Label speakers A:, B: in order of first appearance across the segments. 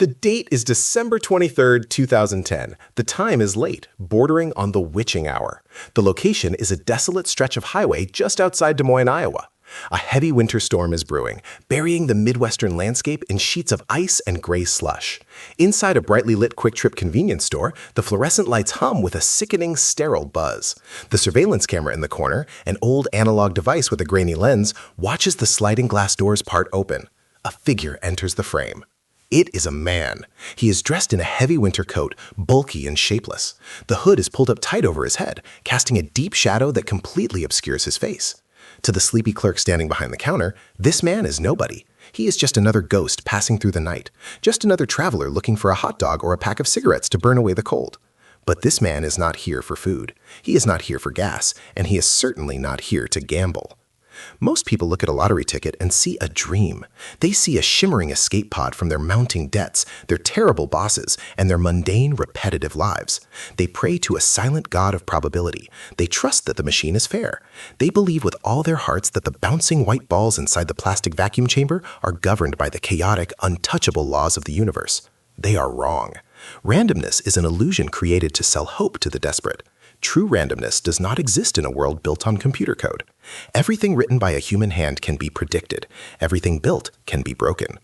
A: The date is December 23rd, 2010. The time is late, bordering on the witching hour. The location is a desolate stretch of highway just outside Des Moines, Iowa. A heavy winter storm is brewing, burying the Midwestern landscape in sheets of ice and gray slush. Inside a brightly lit quick-trip convenience store, the fluorescent lights hum with a sickening, sterile buzz. The surveillance camera in the corner, an old analog device with a grainy lens, watches the sliding glass doors part open. A figure enters the frame. It is a man. He is dressed in a heavy winter coat, bulky and shapeless. The hood is pulled up tight over his head, casting a deep shadow that completely obscures his face. To the sleepy clerk standing behind the counter, this man is nobody. He is just another ghost passing through the night, just another traveler looking for a hot dog or a pack of cigarettes to burn away the cold. But this man is not here for food. He is not here for gas, and he is certainly not here to gamble. Most people look at a lottery ticket and see a dream. They see a shimmering escape pod from their mounting debts, their terrible bosses, and their mundane, repetitive lives. They pray to a silent god of probability. They trust that the machine is fair. They believe with all their hearts that the bouncing white balls inside the plastic vacuum chamber are governed by the chaotic, untouchable laws of the universe. They are wrong. Randomness is an illusion created to sell hope to the desperate. True randomness does not exist in a world built on computer code. Everything written by a human hand can be predicted. Everything built can be broken.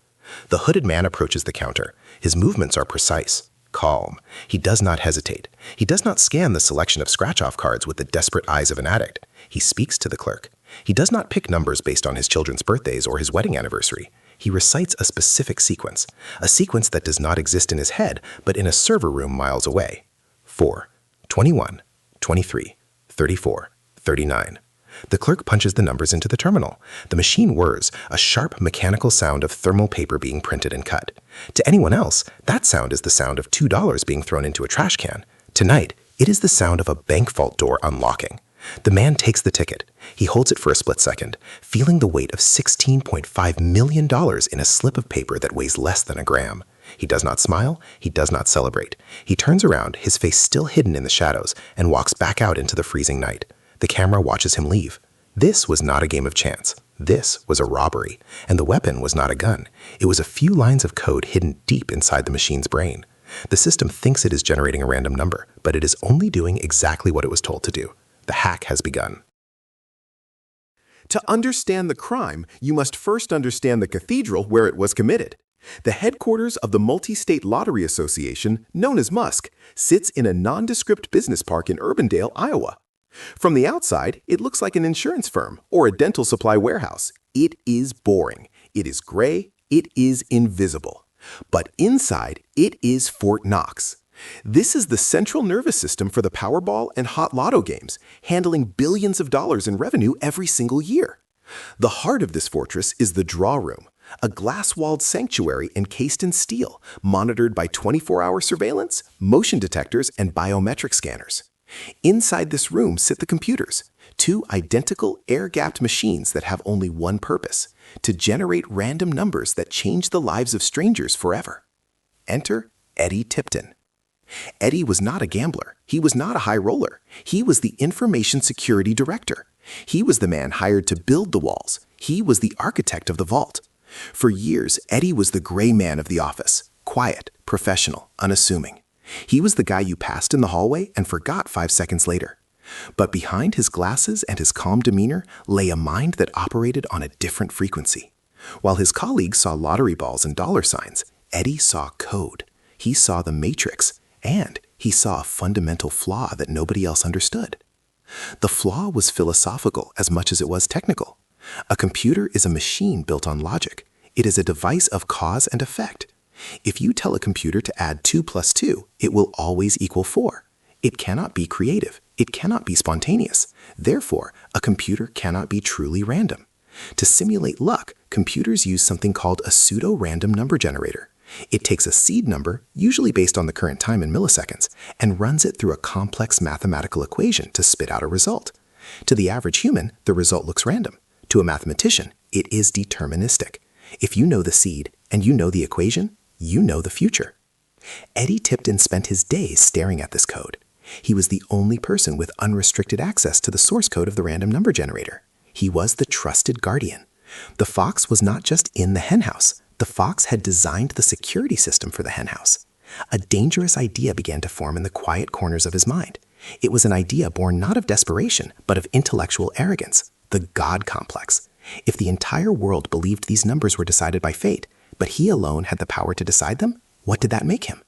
A: The hooded man approaches the counter. His movements are precise, calm. He does not hesitate. He does not scan the selection of scratch-off cards with the desperate eyes of an addict. He speaks to the clerk. He does not pick numbers based on his children's birthdays or his wedding anniversary. He recites a specific sequence, a sequence that does not exist in his head, but in a server room miles away. 4, 21, 23, 34, 39. The clerk punches the numbers into the terminal. The machine whirs, a sharp mechanical sound of thermal paper being printed and cut. To anyone else, that sound is the sound of $2 being thrown into a trash can. Tonight, it is the sound of a bank vault door unlocking. The man takes the ticket. He holds it for a split second, feeling the weight of $16.5 million in a slip of paper that weighs less than a gram. He does not smile. He does not celebrate. He turns around, his face still hidden in the shadows, and walks back out into the freezing night. The camera watches him leave. This was not a game of chance. This was a robbery. And the weapon was not a gun. It was a few lines of code hidden deep inside the machine's brain. The system thinks it is generating a random number, but it is only doing exactly what it was told to do. The hack has begun.
B: To understand the crime, you must first understand the cathedral where it was committed. The headquarters of the Multi-State Lottery Association, known as MUSC, sits in a nondescript business park in Urbandale, Iowa. From the outside, it looks like an insurance firm or a dental supply warehouse. It is boring. It is gray. It is invisible. But inside, it is Fort Knox. This is the central nervous system for the Powerball and Hot Lotto games, handling billions of dollars in revenue every single year. The heart of this fortress is the draw room, a glass-walled sanctuary encased in steel, monitored by 24-hour surveillance, motion detectors, and biometric scanners. Inside this room sit the computers, two identical air-gapped machines that have only one purpose: to generate random numbers that change the lives of strangers forever. Enter Eddie Tipton. Eddie was not a gambler. He was not a high roller. He was the information security director. He was the man hired to build the walls. He was the architect of the vault. For years, Eddie was the gray man of the office, quiet, professional, unassuming. He was the guy you passed in the hallway and forgot 5 seconds later. But behind his glasses and his calm demeanor lay a mind that operated on a different frequency. While his colleagues saw lottery balls and dollar signs, Eddie saw code. He saw the matrix, and he saw a fundamental flaw that nobody else understood. The flaw was philosophical as much as it was technical. A computer is a machine built on logic. It is a device of cause and effect. If you tell a computer to add 2 plus 2, it will always equal 4. It cannot be creative. It cannot be spontaneous. Therefore, a computer cannot be truly random. To simulate luck, computers use something called a pseudo-random number generator. It takes a seed number, usually based on the current time in milliseconds, and runs it through a complex mathematical equation to spit out a result. To the average human, the result looks random. To a mathematician, it is deterministic. If you know the seed and you know the equation, you know the future. Eddie Tipton spent his days staring at this code. He was the only person with unrestricted access to the source code of the random number generator. He was the trusted guardian. The fox was not just in the henhouse, The fox had designed the security system for the henhouse. A dangerous idea began to form in the quiet corners of his mind. It was an idea born not of desperation, but of intellectual arrogance, the God complex. If the entire world believed these numbers were decided by fate, but he alone had the power to decide them, what did that make him?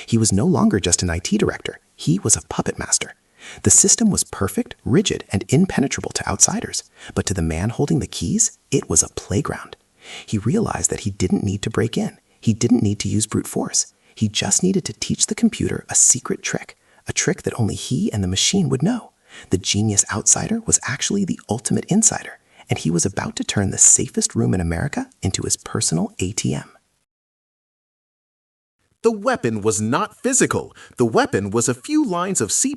B: He was no longer just an IT director. He was a puppet master. The system was perfect, rigid, and impenetrable to outsiders, but to the man holding the keys, it was a playground. He realized that he didn't need to break in. He didn't need to use brute force. He just needed to teach the computer a secret trick, a trick that only he and the machine would know. The genius outsider was actually the ultimate insider, and he was about to turn the safest room in America into his personal ATM.
A: The weapon was not physical. The weapon was a few lines of C++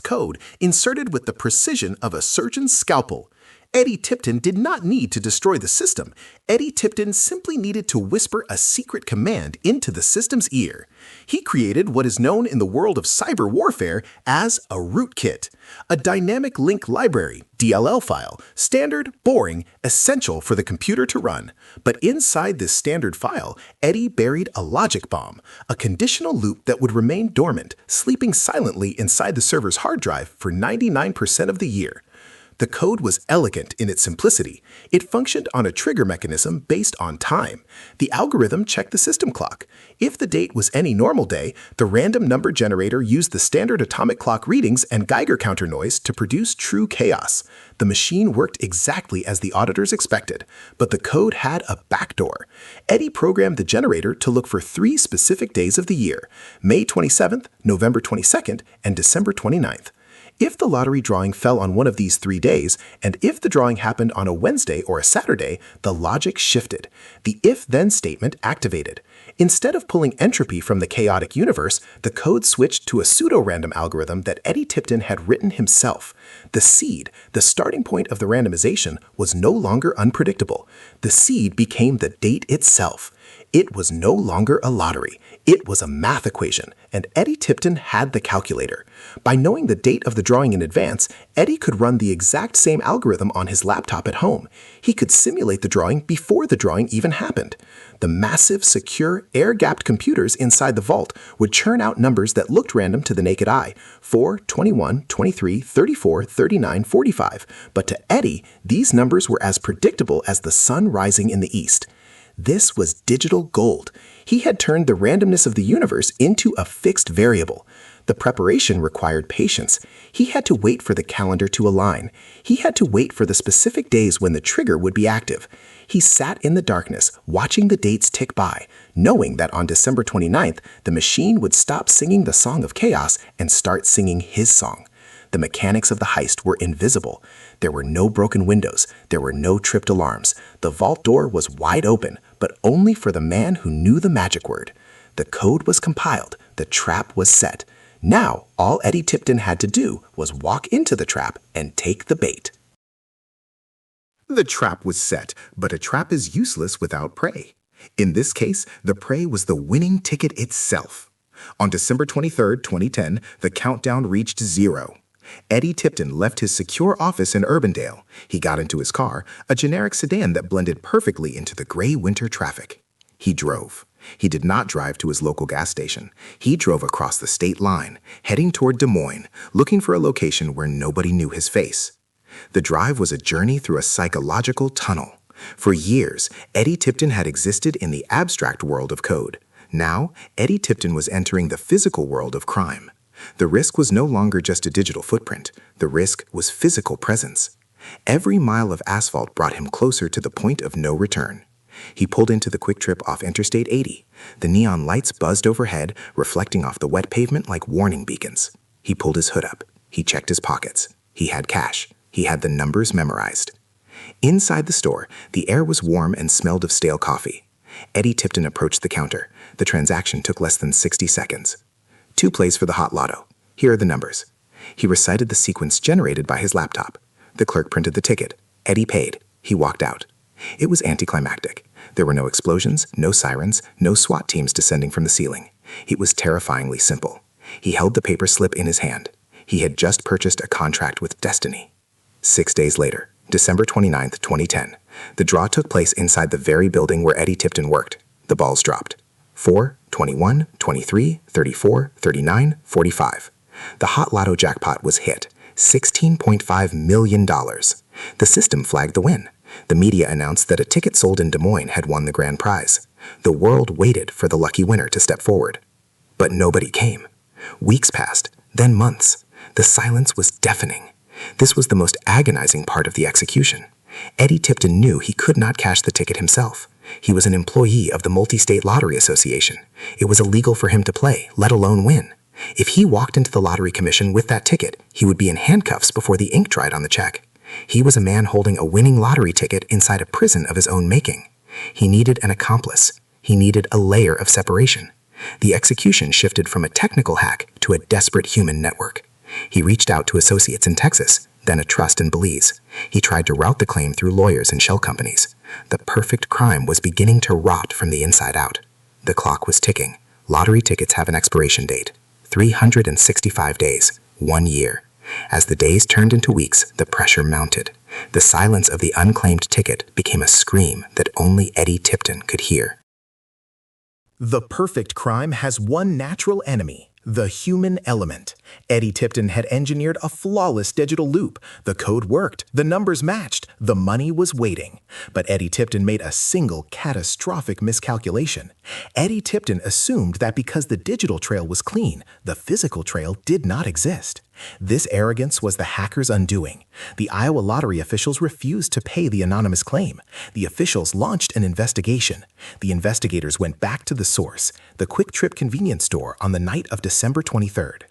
A: code inserted with the precision of a surgeon's scalpel. Eddie Tipton did not need to destroy the system. Eddie Tipton simply needed to whisper a secret command into the system's ear. He created what is known in the world of cyber warfare as a rootkit, a dynamic link library, DLL file, standard, boring, essential for the computer to run. But inside this standard file, Eddie buried a logic bomb, a conditional loop that would remain dormant, sleeping silently inside the server's hard drive for 99% of the year. The code was elegant in its simplicity. It functioned on a trigger mechanism based on time. The algorithm checked the system clock. If the date was any normal day, the random number generator used the standard atomic clock readings and Geiger counter noise to produce true chaos. The machine worked exactly as the auditors expected, but the code had a backdoor. Eddie programmed the generator to look for 3 specific days of the year: May 27th, November 22nd, and December 29th. If the lottery drawing fell on one of these 3 days, and if the drawing happened on a Wednesday or a Saturday, the logic shifted. The if-then statement activated. Instead of pulling entropy from the chaotic universe, the code switched to a pseudo-random algorithm that Eddie Tipton had written himself. The seed, the starting point of the randomization, was no longer unpredictable. The seed became the date itself. It was no longer a lottery. It was a math equation, and Eddie Tipton had the calculator. By knowing the date of the drawing in advance, Eddie could run the exact same algorithm on his laptop at home. He could simulate the drawing before the drawing even happened. The massive, secure, air-gapped computers inside the vault would churn out numbers that looked random to the naked eye: 4, 21, 23, 34, 39, 45. But to Eddie, these numbers were as predictable as the sun rising in the east. This was digital gold. He had turned the randomness of the universe into a fixed variable. The preparation required patience. He had to wait for the calendar to align. He had to wait for the specific days when the trigger would be active. He sat in the darkness, watching the dates tick by, knowing that on December 29th, the machine would stop singing the song of chaos and start singing his song. The mechanics of the heist were invisible. There were no broken windows. There were no tripped alarms. The vault door was wide open, but only for the man who knew the magic word. The code was compiled. The trap was set. Now, all Eddie Tipton had to do was walk into the trap and take the bait. The trap was set, but a trap is useless without prey. In this case, the prey was the winning ticket itself. On December 23, 2010, the countdown reached 0. Eddie Tipton left his secure office in Urbandale. He got into his car, a generic sedan that blended perfectly into the gray winter traffic. He drove. He did not drive to his local gas station. He drove across the state line, heading toward Des Moines, looking for a location where nobody knew his face. The drive was a journey through a psychological tunnel. For years, Eddie Tipton had existed in the abstract world of code. Now, Eddie Tipton was entering the physical world of crime. The risk was no longer just a digital footprint. The risk was physical presence. Every mile of asphalt brought him closer to the point of no return. He pulled into the quick trip off Interstate 80. The neon lights buzzed overhead, reflecting off the wet pavement like warning beacons. He pulled his hood up. He checked his pockets. He had cash. He had the numbers memorized. Inside the store, the air was warm and smelled of stale coffee. Eddie Tipton approached the counter. The transaction took less than 60 seconds. 2 plays for the hot lotto. Here are the numbers. He recited the sequence generated by his laptop. The clerk printed the ticket. Eddie paid. He walked out. It was anticlimactic. There were no explosions, no sirens, no SWAT teams descending from the ceiling. It was terrifyingly simple. He held the paper slip in his hand. He had just purchased a contract with destiny. 6 days later, December 29, 2010. The draw took place inside the very building where Eddie Tipton worked. The balls dropped. 4, 21, 23, 34, 39, 45. The hot lotto jackpot was hit. $16.5 million. The system flagged the win. The media announced that a ticket sold in Des Moines had won the grand prize. The world waited for the lucky winner to step forward. But nobody came. Weeks passed, then months. The silence was deafening. This was the most agonizing part of the execution. Eddie Tipton knew he could not cash the ticket himself. He was an employee of the Multi-State Lottery Association. It was illegal for him to play, let alone win. If he walked into the Lottery Commission with that ticket, he would be in handcuffs before the ink dried on the check. He was a man holding a winning lottery ticket inside a prison of his own making. He needed an accomplice. He needed a layer of separation. The execution shifted from a technical hack to a desperate human network. He reached out to associates in Texas, then a trust in Belize. He tried to route the claim through lawyers and shell companies. The perfect crime was beginning to rot from the inside out. The clock was ticking. Lottery tickets have an expiration date. 365 days, 1 year. As the days turned into weeks, the pressure mounted. The silence of the unclaimed ticket became a scream that only Eddie Tipton could hear.
C: The perfect crime has one natural enemy: the human element. Eddie Tipton had engineered a flawless digital loop. The code worked, the numbers matched, the money was waiting. But Eddie Tipton made a single catastrophic miscalculation. Eddie Tipton assumed that because the digital trail was clean, the physical trail did not exist. This arrogance was the hacker's undoing. The Iowa lottery officials refused to pay the anonymous claim. The officials launched an investigation. The investigators went back to the source, the Quick Trip convenience store, on the night of December 23rd.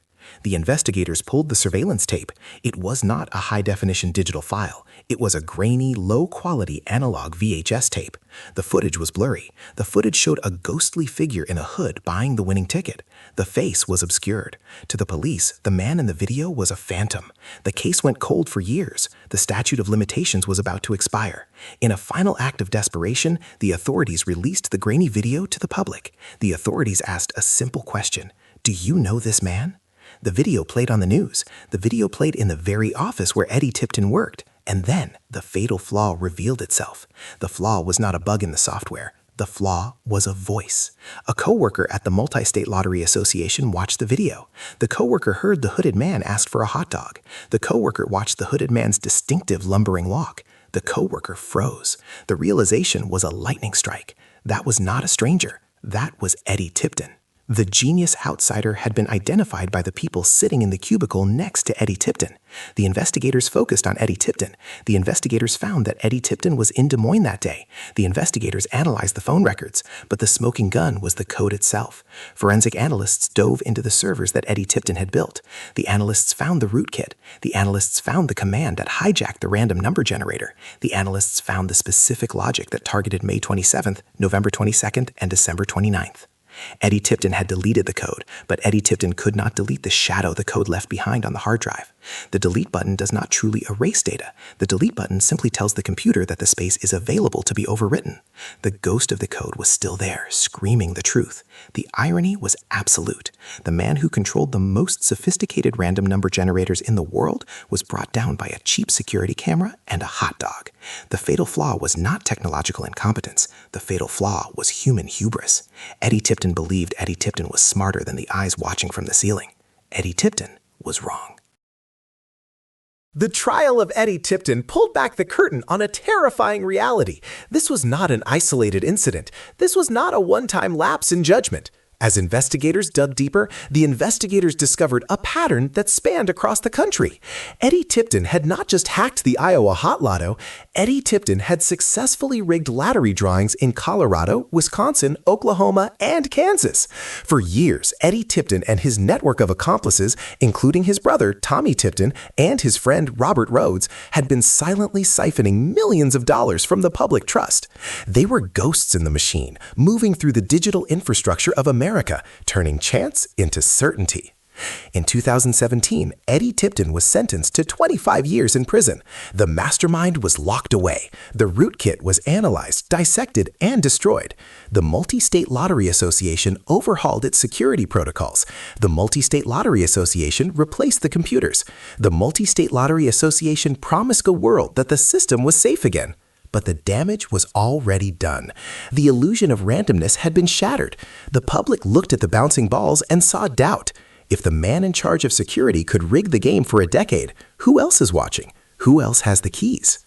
C: The investigators pulled the surveillance tape. It was not a high-definition digital file. It was a grainy, low-quality analog VHS tape. The footage was blurry. The footage showed a ghostly figure in a hood buying the winning ticket. The face was obscured. To the police, the man in the video was a phantom. The case went cold for years. The statute of limitations was about to expire. In a final act of desperation, the authorities released the grainy video to the public. The authorities asked a simple question: "Do you know this man?" The video played on the news. The video played in the very office where Eddie Tipton worked. And then the fatal flaw revealed itself. The flaw was not a bug in the software. The flaw was a voice. A coworker at the Multi-State Lottery Association watched the video. The coworker heard the hooded man ask for a hot dog. The coworker watched the hooded man's distinctive lumbering walk. The coworker froze. The realization was a lightning strike. That was not a stranger. That was Eddie Tipton. The genius outsider had been identified by the people sitting in the cubicle next to Eddie Tipton. The investigators focused on Eddie Tipton. The investigators found that Eddie Tipton was in Des Moines that day. The investigators analyzed the phone records, but the smoking gun was the code itself. Forensic analysts dove into the servers that Eddie Tipton had built. The analysts found the rootkit. The analysts found the command that hijacked the random number generator. The analysts found the specific logic that targeted May 27th, November 22nd, and December 29th. Eddie Tipton had deleted the code, but Eddie Tipton could not delete the shadow the code left behind on the hard drive. The delete button does not truly erase data. The delete button simply tells the computer that the space is available to be overwritten. The ghost of the code was still there, screaming the truth. The irony was absolute. The man who controlled the most sophisticated random number generators in the world was brought down by a cheap security camera and a hot dog. The fatal flaw was not technological incompetence. The fatal flaw was human hubris. Eddie Tipton believed Eddie Tipton was smarter than the eyes watching from the ceiling. Eddie Tipton was wrong.
A: The trial of Eddie Tipton pulled back the curtain on a terrifying reality. This was not an isolated incident. This was not a one-time lapse in judgment. As investigators dug deeper, the investigators discovered a pattern that spanned across the country. Eddie Tipton had not just hacked the Iowa Hot Lotto. Eddie Tipton had successfully rigged lottery drawings in Colorado, Wisconsin, Oklahoma, and Kansas. For years, Eddie Tipton and his network of accomplices, including his brother Tommy Tipton and his friend Robert Rhodes, had been silently siphoning millions of dollars from the public trust. They were ghosts in the machine, moving through the digital infrastructure of America, turning chance into certainty. In 2017, Eddie Tipton was sentenced to 25 years in prison. The mastermind was locked away. The rootkit was analyzed, dissected, and destroyed. The Multi-State Lottery Association overhauled its security protocols. The Multi-State Lottery Association replaced the computers. The Multi-State Lottery Association promised a world that the system was safe again. But the damage was already done. The illusion of randomness had been shattered. The public looked at the bouncing balls and saw doubt. If the man in charge of security could rig the game for a decade, who else is watching? Who else has the keys?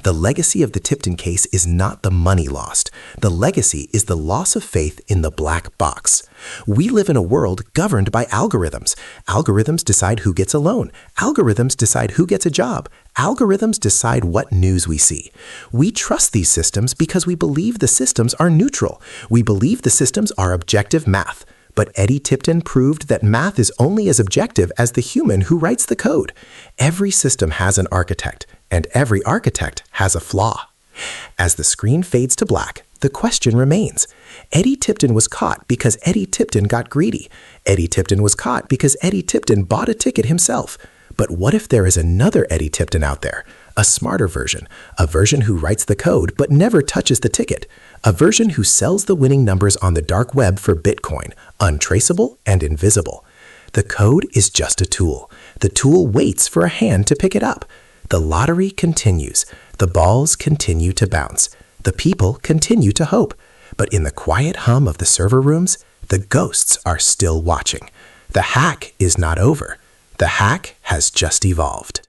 A: The legacy of the Tipton case is not the money lost. The legacy is the loss of faith in the black box. We live in a world governed by algorithms. Algorithms decide who gets a loan. Algorithms decide who gets a job. Algorithms decide what news we see. We trust these systems because we believe the systems are neutral. We believe the systems are objective math. But Eddie Tipton proved that math is only as objective as the human who writes the code. Every system has an architect, and every architect has a flaw. As the screen fades to black, the question remains. Eddie Tipton was caught because Eddie Tipton got greedy. Eddie Tipton was caught because Eddie Tipton bought a ticket himself. But what if there is another Eddie Tipton out there? A smarter version, a version who writes the code but never touches the ticket, a version who sells the winning numbers on the dark web for Bitcoin, untraceable and invisible. The code is just a tool. The tool waits for a hand to pick it up. The lottery continues. The balls continue to bounce. The people continue to hope. But in the quiet hum of the server rooms, the ghosts are still watching. The hack is not over. The hack has just evolved.